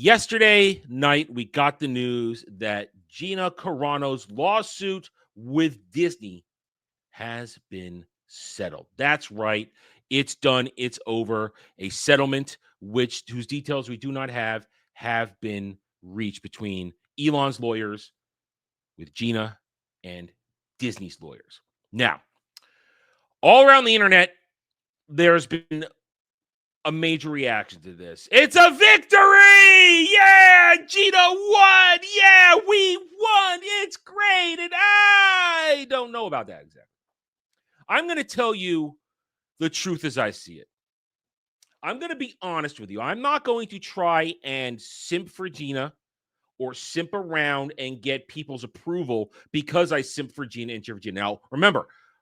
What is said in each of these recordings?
Yesterday night, we got the news that Gina Carano's lawsuit with Disney has been settled. That's right. It's done. It's over. A settlement whose details we do not have been reached between Elon's lawyers with Gina and Disney's lawyers. Now, all around the internet, there's been a major reaction to this. It's a victory! Yeah, Gina won! Yeah, we won! It's great! And I don't know about that exactly. I'm going to tell you the truth as I see it. I'm going to be honest with you. I'm not going to try and simp for Gina or simp around and get people's approval because I simp for Gina and cheer for Gina. Now,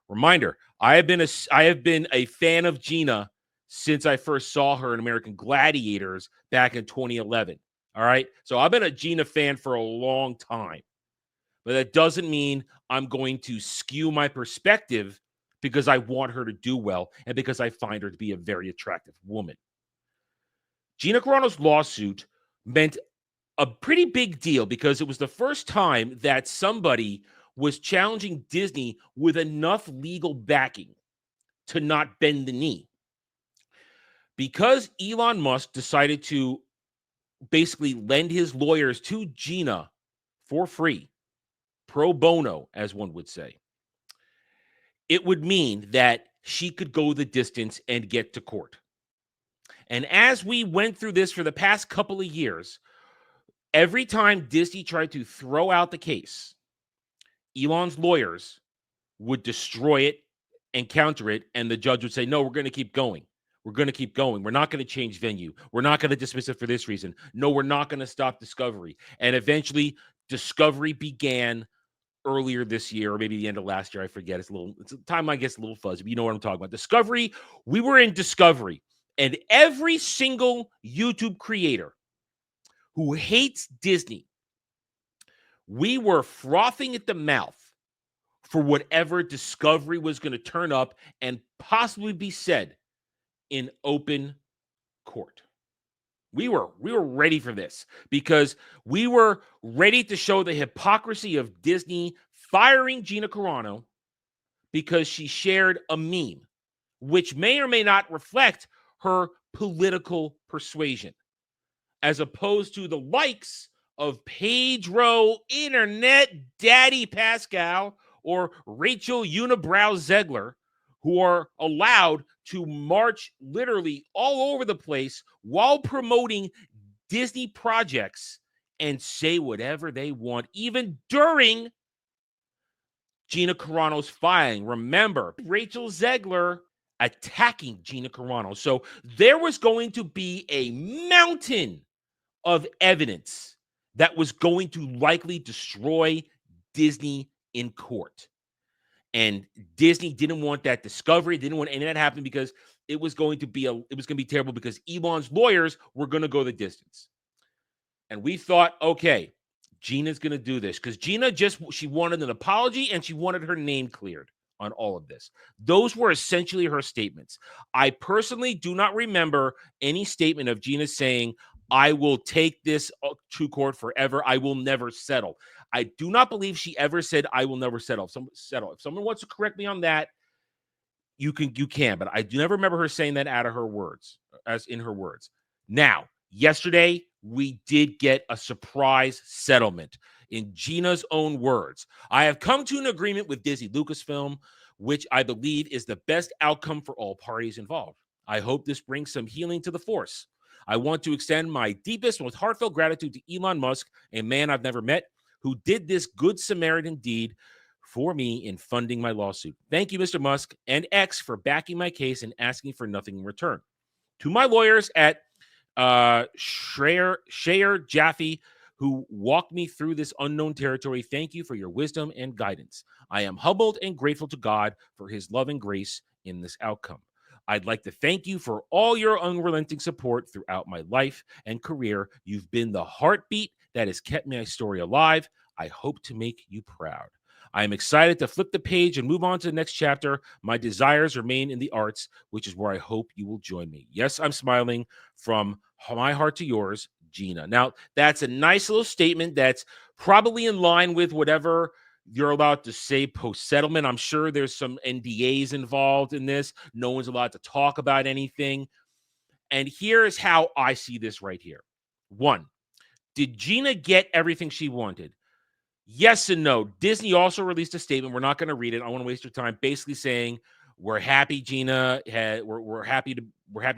reminder, I have been a fan of Gina since I first saw her in American Gladiators back in 2011. All right. So I've been a Gina fan for a long time, but that doesn't mean I'm going to skew my perspective because I want her to do well and because I find her to be a very attractive woman. Gina Carano's lawsuit meant a pretty big deal because it was the first time that somebody was challenging Disney with enough legal backing to not bend the knee. Because Elon Musk decided to basically lend his lawyers to Gina for free, pro bono, as one would say, it would mean that she could go the distance and get to court. And as we went through this for the past couple of years, every time Disney tried to throw out the case, Elon's lawyers would destroy it and counter it, and the judge would say, no, we're going to keep going. We're going to keep going. We're not going to change venue. We're not going to dismiss it for this reason. No, we're not going to stop Discovery. And eventually, Discovery began earlier this year, or maybe the end of last year. I forget. It's a timeline gets a little fuzzy, but you know what I'm talking about. Discovery, we were in Discovery, and every single YouTube creator who hates Disney, we were frothing at the mouth for whatever Discovery was going to turn up and possibly be said in open court. We were ready for this because we were ready to show the hypocrisy of Disney firing Gina Carano because she shared a meme, which may or may not reflect her political persuasion, as opposed to the likes of Pedro Internet Daddy Pascal or Rachel Unibrow Zegler, who are allowed to march literally all over the place while promoting Disney projects and say whatever they want, even during Gina Carano's filing. Remember, Rachel Zegler attacking Gina Carano. So there was going to be a mountain of evidence that was going to likely destroy Disney in court. And Disney didn't want that. Discovery didn't want any of that happen because it was going to be terrible because Elon's lawyers were going to go the distance. And we thought, okay, Gina's going to do this because Gina she wanted an apology and she wanted her name cleared on all of this. Those were essentially her statements. I personally do not remember any statement of Gina saying, I will take this to court forever. I will never settle. I do not believe she ever said, I will never settle. If someone wants to correct me on that, you can. But I do never remember her saying that out of her words, as in her words. Now, yesterday, we did get a surprise settlement. In Gina's own words, I have come to an agreement with Disney Lucasfilm, which I believe is the best outcome for all parties involved. I hope this brings some healing to the force. I want to extend my deepest, most heartfelt gratitude to Elon Musk, a man I've never met, who did this good Samaritan deed for me in funding my lawsuit. Thank you, Mr. Musk and X, for backing my case and asking for nothing in return. To my lawyers at Shayer Jaffe, who walked me through this unknown territory, thank you for your wisdom and guidance. I am humbled and grateful to God for his love and grace in this outcome. I'd like to thank you for all your unrelenting support throughout my life and career. You've been the heartbeat that has kept my story alive. I hope to make you proud. I am excited to flip the page and move on to the next chapter. My desires remain in the arts, which is where I hope you will join me. Yes, I'm smiling from my heart to yours, Gina. Now, that's a nice little statement that's probably in line with whatever you're allowed to say post-settlement. I'm sure there's some NDAs involved in this. No one's allowed to talk about anything. And here's how I see this right here. One, did Gina get everything she wanted? Yes and no. Disney also released a statement. We're not going to read it. I want to waste your time. Basically saying we're happy Gina had. We're happy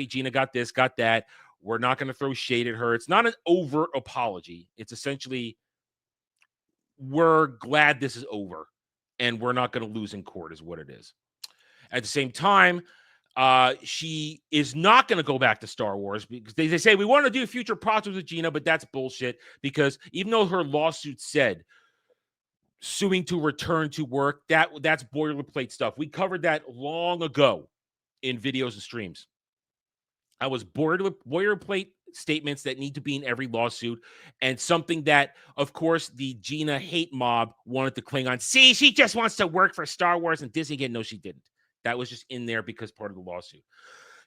Gina got this, got that. We're not going to throw shade at her. It's not an overt apology. It's essentially we're glad this is over, and we're not going to lose in court. Is what it is. At the same time, she is not going to go back to Star Wars because they say we want to do future projects with Gina, but that's bullshit because even though her lawsuit said suing to return to work, that's boilerplate stuff. We covered that long ago in videos and streams. I was boilerplate statements that need to be in every lawsuit and something that, of course, the Gina hate mob wanted to cling on. See, she just wants to work for Star Wars and Disney again. No, she didn't. That was just in there because part of the lawsuit.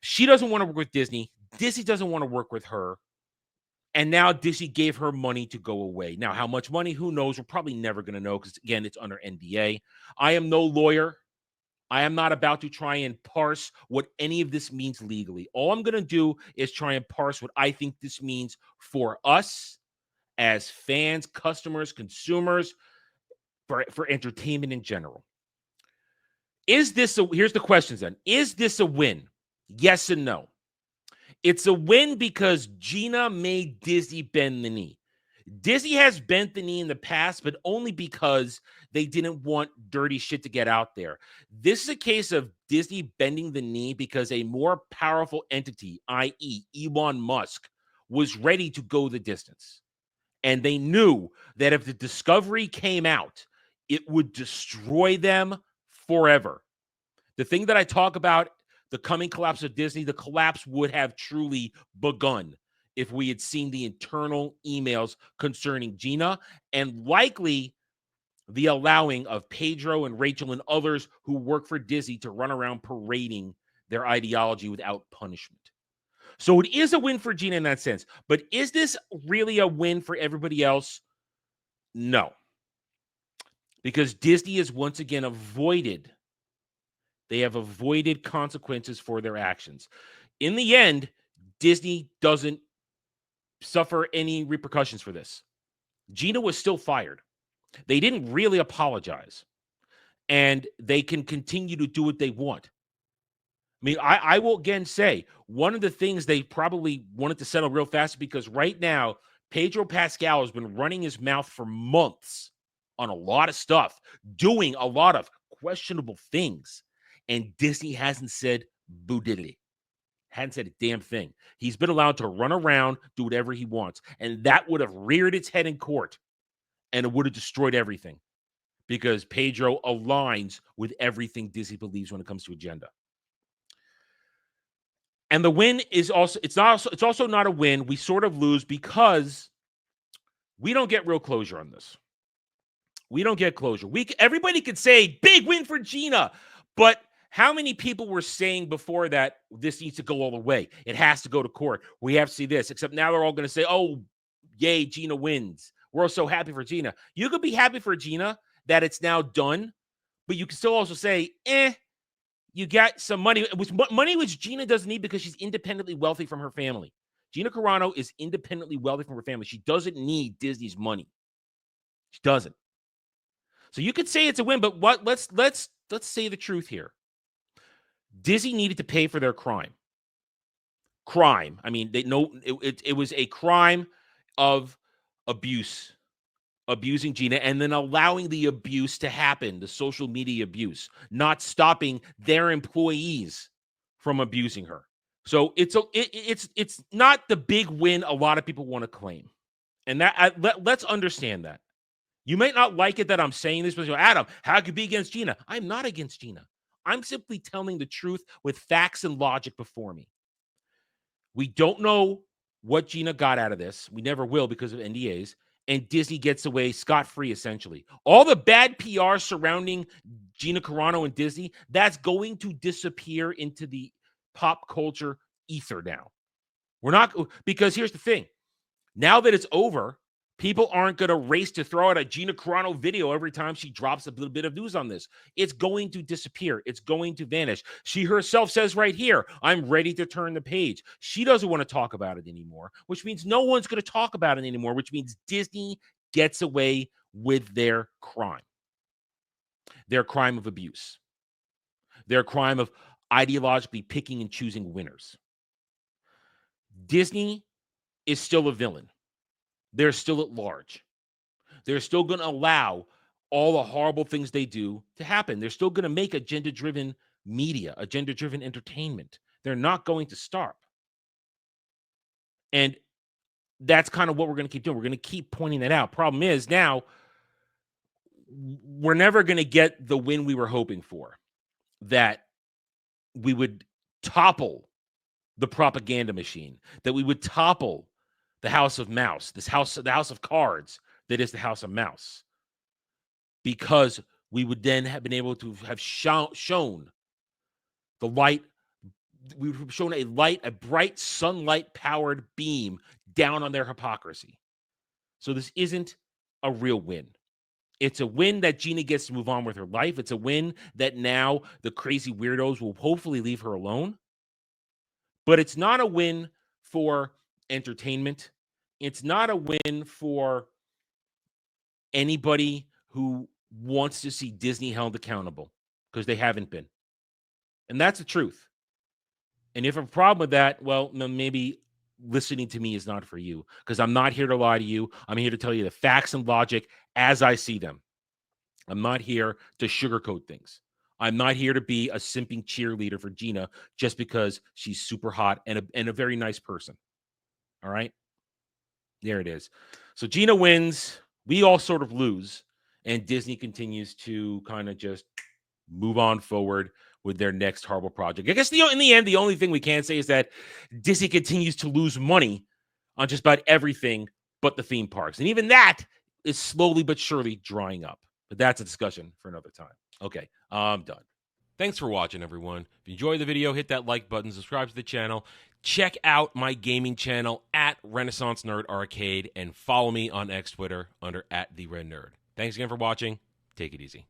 She doesn't want to work with Disney. Disney doesn't want to work with her. And now Disney gave her money to go away. Now, how much money? Who knows? We're probably never going to know because, again, it's under NDA. I am no lawyer. I am not about to try and parse what any of this means legally. All I'm going to do is try and parse what I think this means for us as fans, customers, consumers, for entertainment in general. Here's the questions then. Is this a win? Yes and no. It's a win because Gina made Disney bend the knee. Disney has bent the knee in the past, but only because they didn't want dirty shit to get out there. This is a case of Disney bending the knee because a more powerful entity, i.e. Elon Musk, was ready to go the distance. And they knew that if the Discovery came out, it would destroy them forever. The thing that I talk about, the coming collapse of Disney, the collapse would have truly begun if we had seen the internal emails concerning Gina and likely the allowing of Pedro and Rachel and others who work for Disney to run around parading their ideology without punishment. So it is a win for Gina in that sense. But is this really a win for everybody else? No. Because Disney has once again avoided consequences for their actions. In the end, Disney doesn't suffer any repercussions for this. Gina was still fired. They didn't really apologize. And they can continue to do what they want. I mean, I will again say, one of the things they probably wanted to settle real fast because right now, Pedro Pascal has been running his mouth for months on a lot of stuff, doing a lot of questionable things. And Disney hasn't said boo diddly. Hadn't said a damn thing. He's been allowed to run around, do whatever he wants. And that would have reared its head in court. And it would have destroyed everything. Because Pedro aligns with everything Disney believes when it comes to agenda. And the win is also, it's also not a win. We sort of lose because we don't get real closure on this. We don't get closure. Everybody could say, big win for Gina. But how many people were saying before that this needs to go all the way? It has to go to court. We have to see this. Except now they're all going to say, oh, yay, Gina wins. We're all so happy for Gina. You could be happy for Gina that it's now done. But you can still also say, you got some money. Money which Gina doesn't need because she's independently wealthy from her family. Gina Carano is independently wealthy from her family. She doesn't need Disney's money. She doesn't. So you could say it's a win, but let's say the truth here. Disney needed to pay for their crime. I mean, they know it was a crime of abusing Gina, and then allowing the abuse to happen, the social media abuse, not stopping their employees from abusing her. So it's not the big win a lot of people want to claim, and let's understand that. You might not like it that I'm saying this, but Adam, how could you be against Gina? I'm not against Gina. I'm simply telling the truth with facts and logic before me. We don't know what Gina got out of this. We never will because of NDAs. And Disney gets away scot-free, essentially. All the bad PR surrounding Gina Carano and Disney, that's going to disappear into the pop culture ether now. We're not, because here's the thing. Now that it's over, people aren't going to race to throw out a Gina Carano video every time she drops a little bit of news on this. It's going to disappear. It's going to vanish. She herself says right here, I'm ready to turn the page. She doesn't want to talk about it anymore, which means no one's going to talk about it anymore, which means Disney gets away with their crime of abuse, their crime of ideologically picking and choosing winners. Disney is still a villain. They're still at large. They're still going to allow all the horrible things they do to happen. They're still going to make agenda-driven media, agenda-driven entertainment. They're not going to stop. And that's kind of what we're going to keep doing. We're going to keep pointing that out. Problem is now we're never going to get the win we were hoping for, that we would topple the propaganda machine, that we would topple the House of Mouse, the House of Cards that is the House of Mouse, because we would then have been able to have shown the light. We would have shown a bright sunlight-powered beam down on their hypocrisy. So this isn't a real win. It's a win that Gina gets to move on with her life. It's a win that now the crazy weirdos will hopefully leave her alone. But it's not a win for entertainment. It's not a win for anybody who wants to see Disney held accountable, because they haven't been. And that's the truth. And if you have a problem with that, well, maybe listening to me is not for you, because I'm not here to lie to you. I'm here to tell you the facts and logic as I see them. I'm not here to sugarcoat things. I'm not here to be a simping cheerleader for Gina just because she's super hot and a very nice person. All right? There it is. So Gina wins. We all sort of lose. And Disney continues to kind of just move on forward with their next horrible project. I guess in the end, the only thing we can say is that Disney continues to lose money on just about everything but the theme parks. And even that is slowly but surely drying up. But that's a discussion for another time. Okay, I'm done. Thanks for watching, everyone. If you enjoyed the video, hit that like button, subscribe to the channel. Check out my gaming channel at Renaissance Nerd Arcade, and follow me on X Twitter under @TheRedNerd. Thanks again for watching. Take it easy.